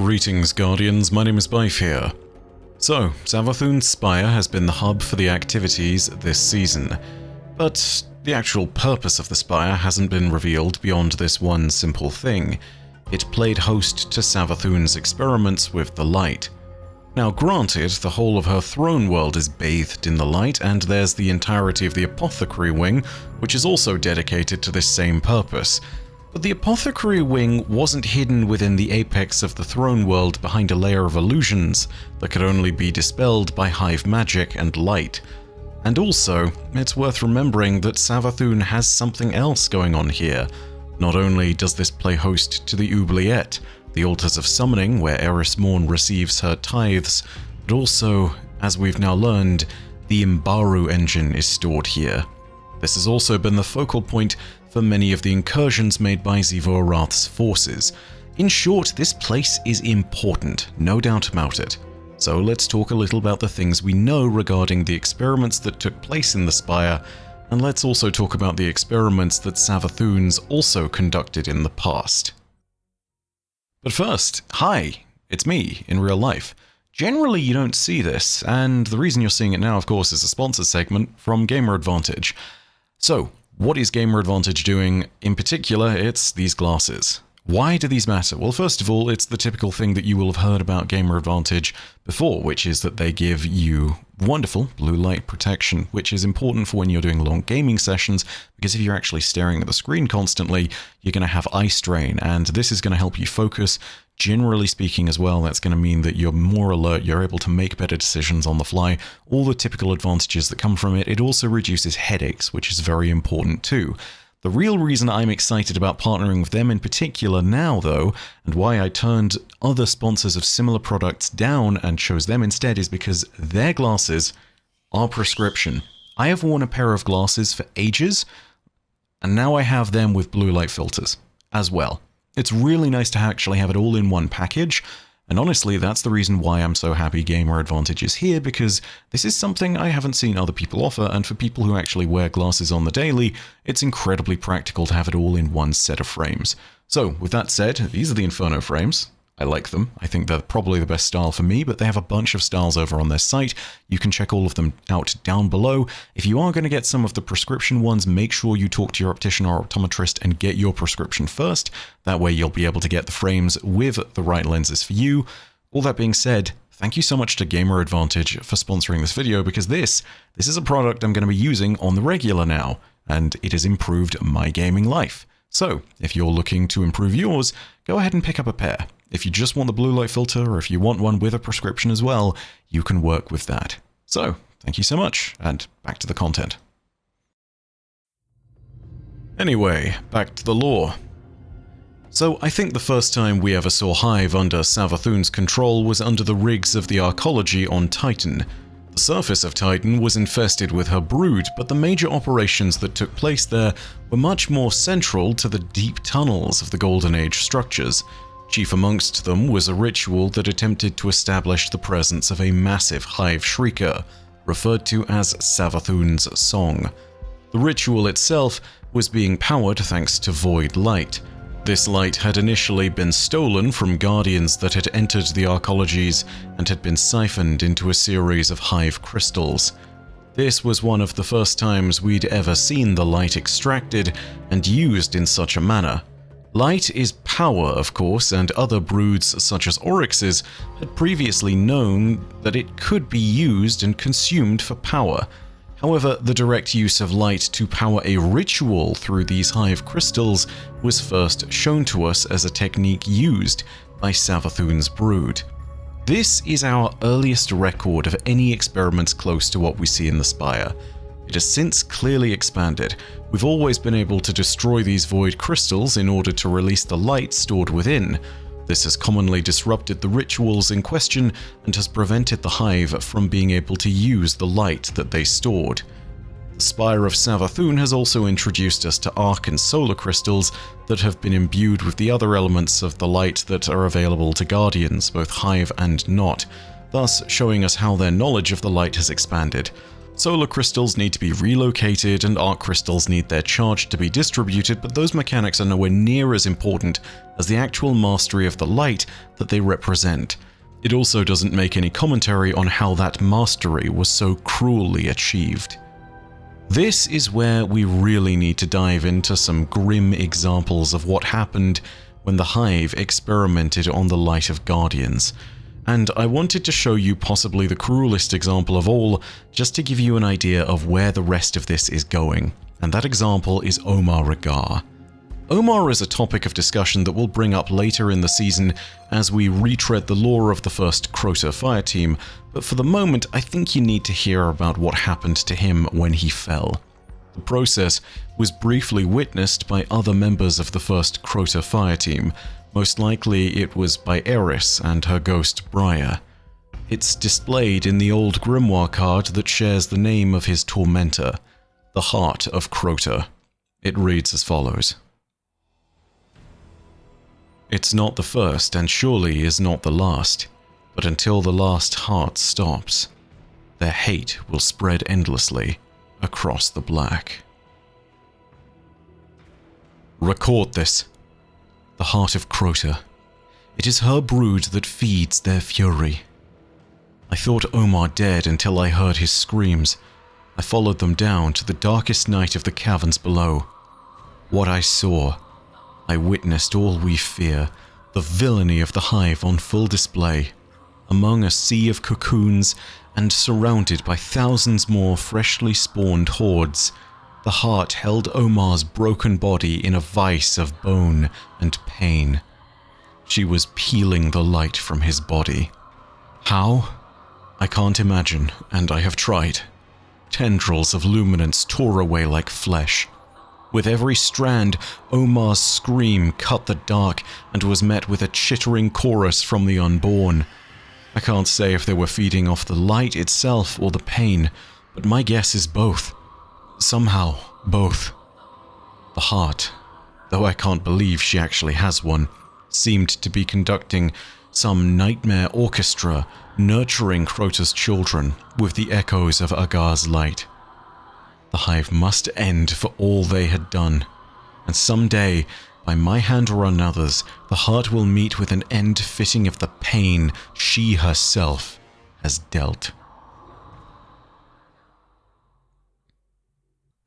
Greetings, Guardians, my name is Bife here. So, Savathûn's Spire has been the hub for the activities this season, but the actual purpose of the Spire hasn't been revealed beyond this one simple thing. It played host to Savathûn's experiments with the light. Now granted, the whole of her throne world is bathed in the light, and there's the entirety of the Apothecary Wing, which is also dedicated to this same purpose. But the Apothecary Wing wasn't hidden within the apex of the throne world behind a layer of illusions that could only be dispelled by hive magic and light. And also, it's worth remembering that Savathûn has something else going on here. Not only does this play host to the Oubliette, the Altars of Summoning where Eris Morn receives her tithes, but also, as we've now learned, the Imbaru engine is stored here. This has also been the focal point for many of the incursions made by Xivu Arath's forces. In short, this place is important, no doubt about it. So let's talk a little about the things we know regarding the experiments that took place in the Spire, and let's also talk about the experiments that Savathûn's also conducted in the past. But first, hi, it's me, in real life. Generally you don't see this, and the reason you're seeing it now, of course, is a sponsor segment from Gamer Advantage. So, what is Gamer Advantage doing? In particular, it's these glasses. Why do these matter? Well, first of all, it's the typical thing that you will have heard about Gamer Advantage before, which is that they give you wonderful blue light protection, which is important for when you're doing long gaming sessions, because if you're actually staring at the screen constantly, you're going to have eye strain, and this is going to help you focus. Generally speaking as well, that's going to mean that you're more alert, you're able to make better decisions on the fly, all the typical advantages that come from it. It also reduces headaches, which is very important too. The real reason I'm excited about partnering with them in particular now, though, and why I turned other sponsors of similar products down and chose them instead, is because their glasses are prescription. I have worn a pair of glasses for ages, and now I have them with blue light filters as well. It's really nice to actually have it all in one package, and honestly, that's the reason why I'm so happy Gamer Advantage is here, because this is something I haven't seen other people offer, and for people who actually wear glasses on the daily, it's incredibly practical to have it all in one set of frames. So, with that said, these are the Inferno frames. I like them. I think they're probably the best style for me, but they have a bunch of styles over on their site. You can check all of them out down below. If you are going to get some of the prescription ones, make sure you talk to your optician or optometrist and get your prescription first. That way you'll be able to get the frames with the right lenses for you. All that being said, thank you so much to Gamer Advantage for sponsoring this video, because this is a product I'm going to be using on the regular now, and it has improved my gaming life. So, if you're looking to improve yours, go ahead and pick up a pair. If you just want the blue light filter, or if you want one with a prescription as well, you can work with that. So, thank you so much, and back to the content. Anyway, back to the lore. So, I think the first time we ever saw Hive under Savathûn's control was under the rigs of the Arcology on Titan. The surface of Titan was infested with her brood, but the major operations that took place there were much more central to the deep tunnels of the Golden Age structures. Chief amongst them was a ritual that attempted to establish the presence of a massive hive shrieker, referred to as Savathûn's Song. The ritual itself was being powered thanks to void light. This light had initially been stolen from guardians that had entered the Arcologies and had been siphoned into a series of hive crystals. This was one of the first times we'd ever seen the light extracted and used in such a manner. Light is power, of course, and other broods such as Oryxes had previously known that it could be used and consumed for power. However, the direct use of light to power a ritual through these hive crystals was first shown to us as a technique used by Savathûn's brood. This is our earliest record of any experiments close to what we see in the Spire. It has since clearly expanded. We've always been able to destroy these void crystals in order to release the light stored within. This has commonly disrupted the rituals in question and has prevented the Hive from being able to use the light that they stored. The Spire of Savathûn has also introduced us to arc and solar crystals that have been imbued with the other elements of the light that are available to Guardians, both Hive and not, thus showing us how their knowledge of the light has expanded. Solar crystals need to be relocated and arc crystals need their charge to be distributed, but those mechanics are nowhere near as important as the actual mastery of the light that they represent. It also doesn't make any commentary on how that mastery was so cruelly achieved. This is where we really need to dive into some grim examples of what happened when the Hive experimented on the light of Guardians. And I wanted to show you possibly the cruelest example of all, just to give you an idea of where the rest of this is going. And that example is Omar Regar. Omar is a topic of discussion that we'll bring up later in the season as we retread the lore of the first Crota Fireteam, but for the moment I think you need to hear about what happened to him when he fell. The process was briefly witnessed by other members of the first Crota Fireteam. Most likely it was by Eris and her ghost Briar. It's displayed in the old grimoire card that shares the name of his tormentor, the Heart of Crota. It reads as follows. It's not the first and surely is not the last, but until the last heart stops, their hate will spread endlessly across the black. Record this. The Heart of Crota. It is her brood that feeds their fury. I thought Omar dead until I heard his screams. I followed them down to the darkest night of the caverns below. What I saw, I witnessed all we fear, the villainy of the Hive on full display, among a sea of cocoons and surrounded by thousands more freshly spawned hordes. The heart held Omar's broken body in a vice of bone and pain. She was peeling the light from his body. How? I can't imagine, and I have tried. Tendrils of luminance tore away like flesh. With every strand, Omar's scream cut the dark and was met with a chittering chorus from the unborn. I can't say if they were feeding off the light itself or the pain, but my guess is both. Somehow, both. The heart, though I can't believe she actually has one, seemed to be conducting some nightmare orchestra, nurturing Crota's children with the echoes of Agar's light. The Hive must end for all they had done, and someday, by my hand or another's, the heart will meet with an end fitting of the pain she herself has dealt.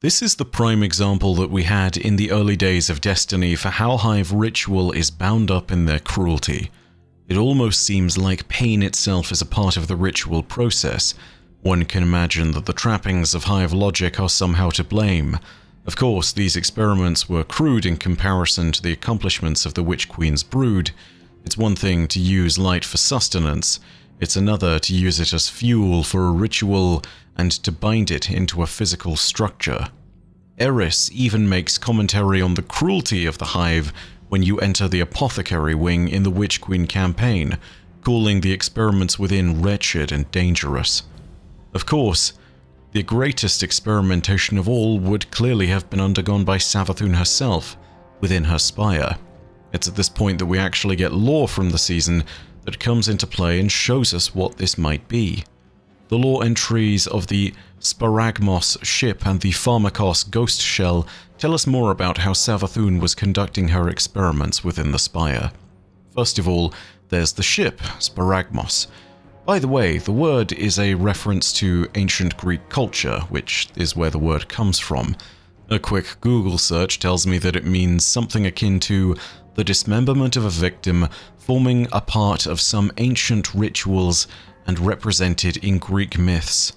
This is the prime example that we had in the early days of Destiny for how Hive ritual is bound up in their cruelty. It almost seems like pain itself is a part of the ritual process. One can imagine that the trappings of Hive logic are somehow to blame. Of course, these experiments were crude in comparison to the accomplishments of the Witch Queen's brood. It's one thing to use light for sustenance, it's another to use it as fuel for a ritual and to bind it into a physical structure. Eris even makes commentary on the cruelty of the Hive when you enter the Apothecary wing in the Witch Queen campaign, calling the experiments within wretched and dangerous. Of course, the greatest experimentation of all would clearly have been undergone by Savathun herself, within her spire. It's at this point that we actually get lore from the season that comes into play and shows us what this might be. The lore entries of the Sparagmos ship and the Pharmakos ghost shell tell us more about how Savathun was conducting her experiments within the spire. First of all, there's the ship, Sparagmos. By the way, the word is a reference to ancient Greek culture, which is where the word comes from. A quick Google search tells me that it means something akin to the dismemberment of a victim forming a part of some ancient rituals and represented in Greek myths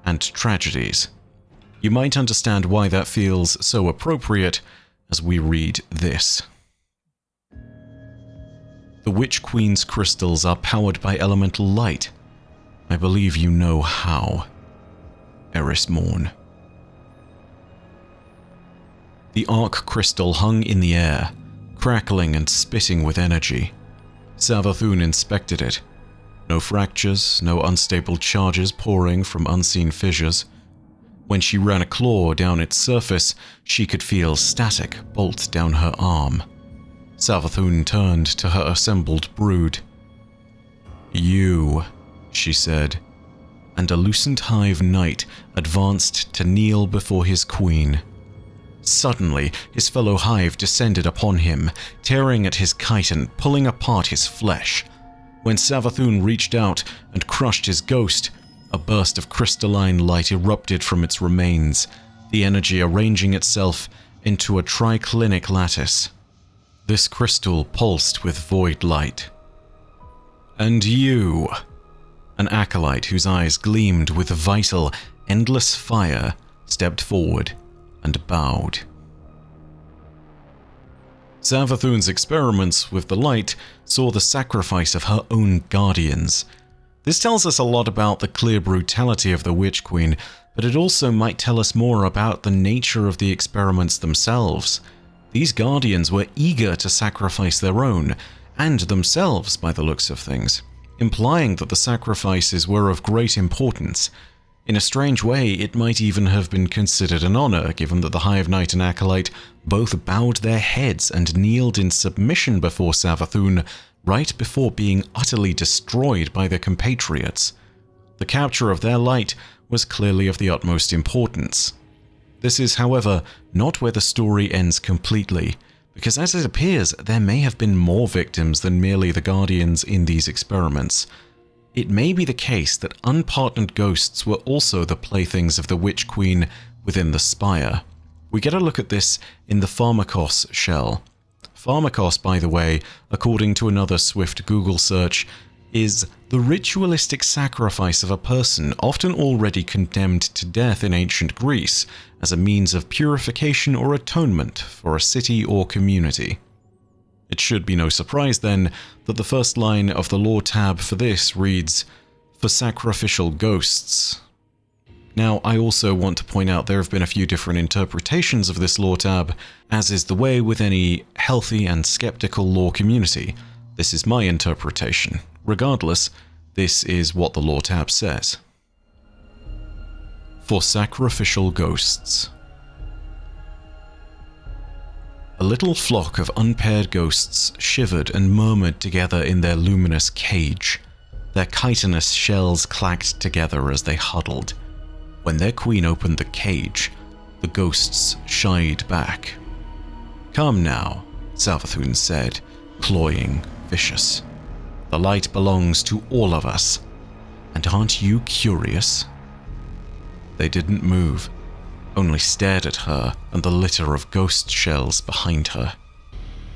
and tragedies. You might understand why that feels so appropriate as we read this. The Witch Queen's crystals are powered by elemental light. I believe you know how. Eris Morn. The arc crystal hung in the air, crackling and spitting with energy. Savathun inspected it. No fractures, no unstable charges pouring from unseen fissures. When she ran a claw down its surface, she could feel static bolt down her arm. Savathun turned to her assembled brood. "You," she said. and a Lucent Hive knight advanced to kneel before his queen. Suddenly, his fellow hive descended upon him, tearing at his chitin, pulling apart his flesh. When Savathun reached out and crushed his ghost, a burst of crystalline light erupted from its remains, the energy arranging itself into a triclinic lattice. This crystal pulsed with void light. "And you," an acolyte whose eyes gleamed with vital, endless fire, stepped forward and bowed. Savathun's experiments with the light saw the sacrifice of her own guardians. This tells us a lot about the clear brutality of the Witch Queen, but it also might tell us more about the nature of the experiments themselves. These guardians were eager to sacrifice their own, and themselves by the looks of things, implying that the sacrifices were of great importance. In a strange way, it might even have been considered an honor, given that the Hive Knight and Acolyte both bowed their heads and kneeled in submission before Savathun, right before being utterly destroyed by their compatriots. The capture of their light was clearly of the utmost importance. This is, however, not where the story ends completely, because as it appears, there may have been more victims than merely the Guardians in these experiments. It may be the case that unpartnered ghosts were also the playthings of the Witch Queen within the Spire. We get a look at this in the Pharmakos shell. Pharmakos, by the way, according to another swift Google search, is the ritualistic sacrifice of a person often already condemned to death in ancient Greece as a means of purification or atonement for a city or community. It should be no surprise then that the first line of the lore tab for this reads, "For sacrificial ghosts." Now, I also want to point out there have been a few different interpretations of this lore tab, as is the way with any healthy and skeptical lore community. This is my interpretation. Regardless, this is what the lore tab says. For sacrificial ghosts. A little flock of unpaired ghosts shivered and murmured together in their luminous cage. Their chitinous shells clacked together as they huddled. When their queen opened the cage, the ghosts shied back. "Come now," Savathun said, cloying, vicious. "The light belongs to all of us. And aren't you curious?" They didn't move, only stared at her and the litter of ghost shells behind her.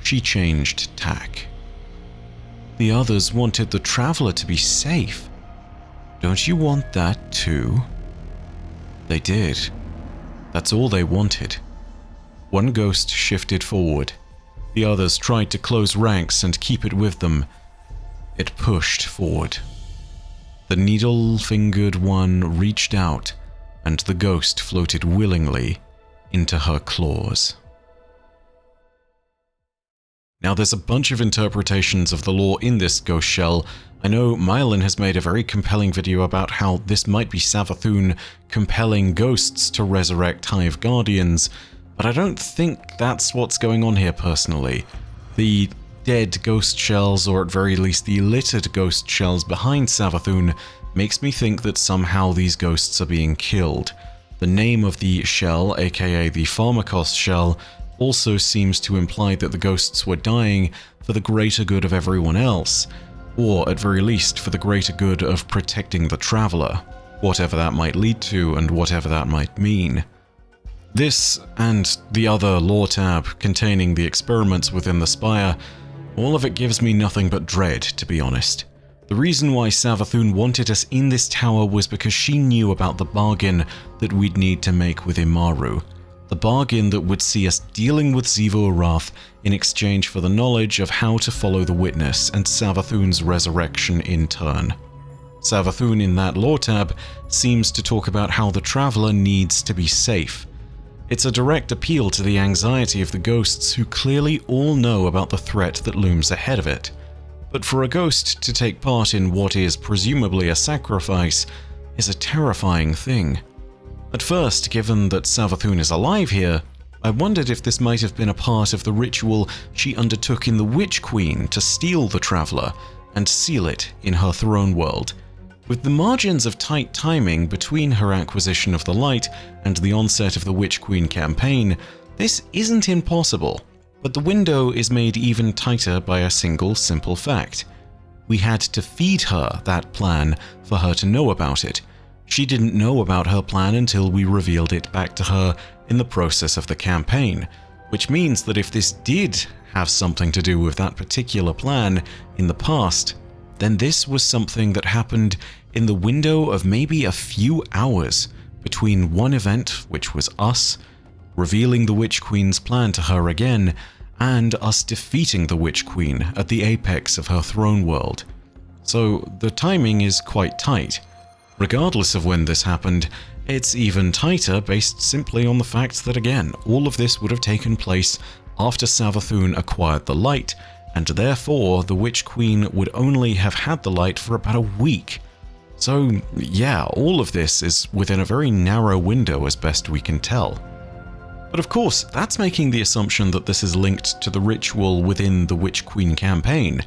She changed tack. "The others wanted the traveler to be safe. Don't you want that too?" They did. That's all they wanted. One ghost shifted forward. The others tried to close ranks and keep it with them. It pushed forward. The needle-fingered one reached out, and the ghost floated willingly into her claws. Now, there's a bunch of interpretations of the lore in this ghost shell. I know Myelin has made a very compelling video about how this might be Savathun compelling ghosts to resurrect Hive Guardians, but I don't think that's what's going on here personally. The dead ghost shells, or at very least the littered ghost shells behind Savathun, makes me think that somehow these ghosts are being killed. The name of the shell, aka the Pharmakos shell, also seems to imply that the ghosts were dying for the greater good of everyone else, or at very least for the greater good of protecting the traveler, whatever that might lead to and whatever that might mean. This and the other lore tab containing the experiments within the Spire, all of it gives me nothing but dread, to be honest. The reason why Savathun wanted us in this tower was because she knew about the bargain that we'd need to make with Immaru. The bargain that would see us dealing with Xivu Arath in exchange for the knowledge of how to follow the Witness and Savathun's resurrection in turn. Savathun in that lore tab seems to talk about how the traveler needs to be safe. It's a direct appeal to the anxiety of the ghosts who clearly all know about the threat that looms ahead of it. But for a ghost to take part in what is presumably a sacrifice is a terrifying thing. At first, given that Savathun is alive here, I wondered if this might have been a part of the ritual she undertook in the Witch Queen to steal the traveler and seal it in her throne world. With the margins of tight timing between her acquisition of the light and the onset of the Witch Queen campaign, this isn't impossible, but the window is made even tighter by a single simple fact. We had to feed her that plan for her to know about it. She didn't know about her plan until we revealed it back to her in the process of the campaign, which means that if this did have something to do with that particular plan in the past, then this was something that happened in the window of maybe a few hours between one event, which was us revealing the Witch Queen's plan to her again, and us defeating the Witch Queen at the apex of her throne world. So the timing is quite tight. Regardless of when this happened, it's even tighter based simply on the fact that, again, all of this would have taken place after Savathûn acquired the light, and therefore the Witch Queen would only have had the light for about a week. So yeah, all of this is within a very narrow window as best we can tell. But of course, that's making the assumption that this is linked to the ritual within the Witch Queen campaign,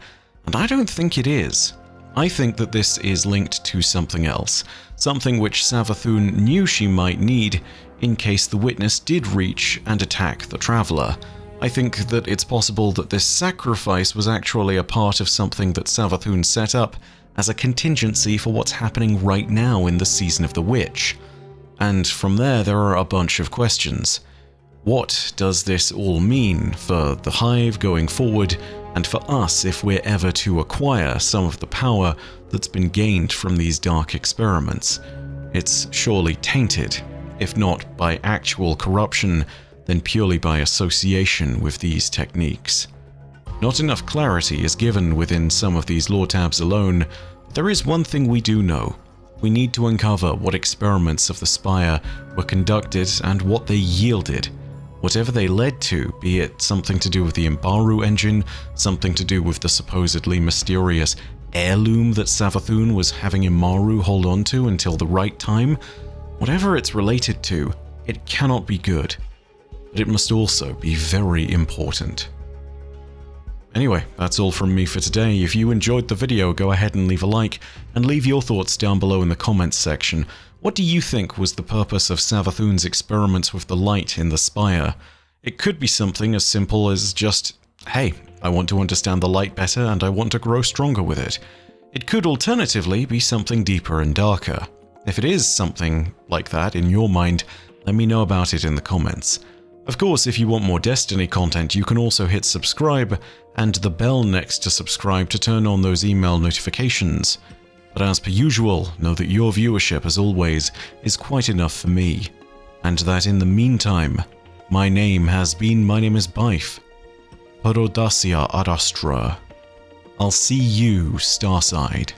and I don't think it is. I think that this is linked to something else, something which Savathûn knew she might need in case the Witness did reach and attack the Traveler. I think that it's possible that this sacrifice was actually a part of something that Savathûn set up as a contingency for what's happening right now in the Season of the Witch. And from there are a bunch of questions. What does this all mean for the Hive going forward, and for us if we're ever to acquire some of the power that's been gained from these dark experiments? It's surely tainted, if not by actual corruption, then purely by association with these techniques. Not enough clarity is given within some of these lore tabs alone, but there is one thing we do know. We need to uncover what experiments of the Spire were conducted and what they yielded. Whatever they led to, be it something to do with the Imbaru engine, something to do with the supposedly mysterious heirloom that Savathûn was having Imbaru hold on to until the right time, whatever it's related to, it cannot be good. But it must also be very important. Anyway, that's all from me for today. If you enjoyed the video, go ahead and leave a like, and leave your thoughts down below in the comments section. What do you think was the purpose of Savathûn's experiments with the light in the Spire? It could be something as simple as just, hey, I want to understand the light better and I want to grow stronger with it. It could alternatively be something deeper and darker. If it is something like that in your mind, let me know about it in the comments. Of course, if you want more Destiny content, you can also hit subscribe and the bell next to subscribe to turn on those email notifications. But as per usual, know that your viewership, as always, is quite enough for me, and that in the meantime, my name is Byf. Parodacia Arastra. I'll see you, Starside.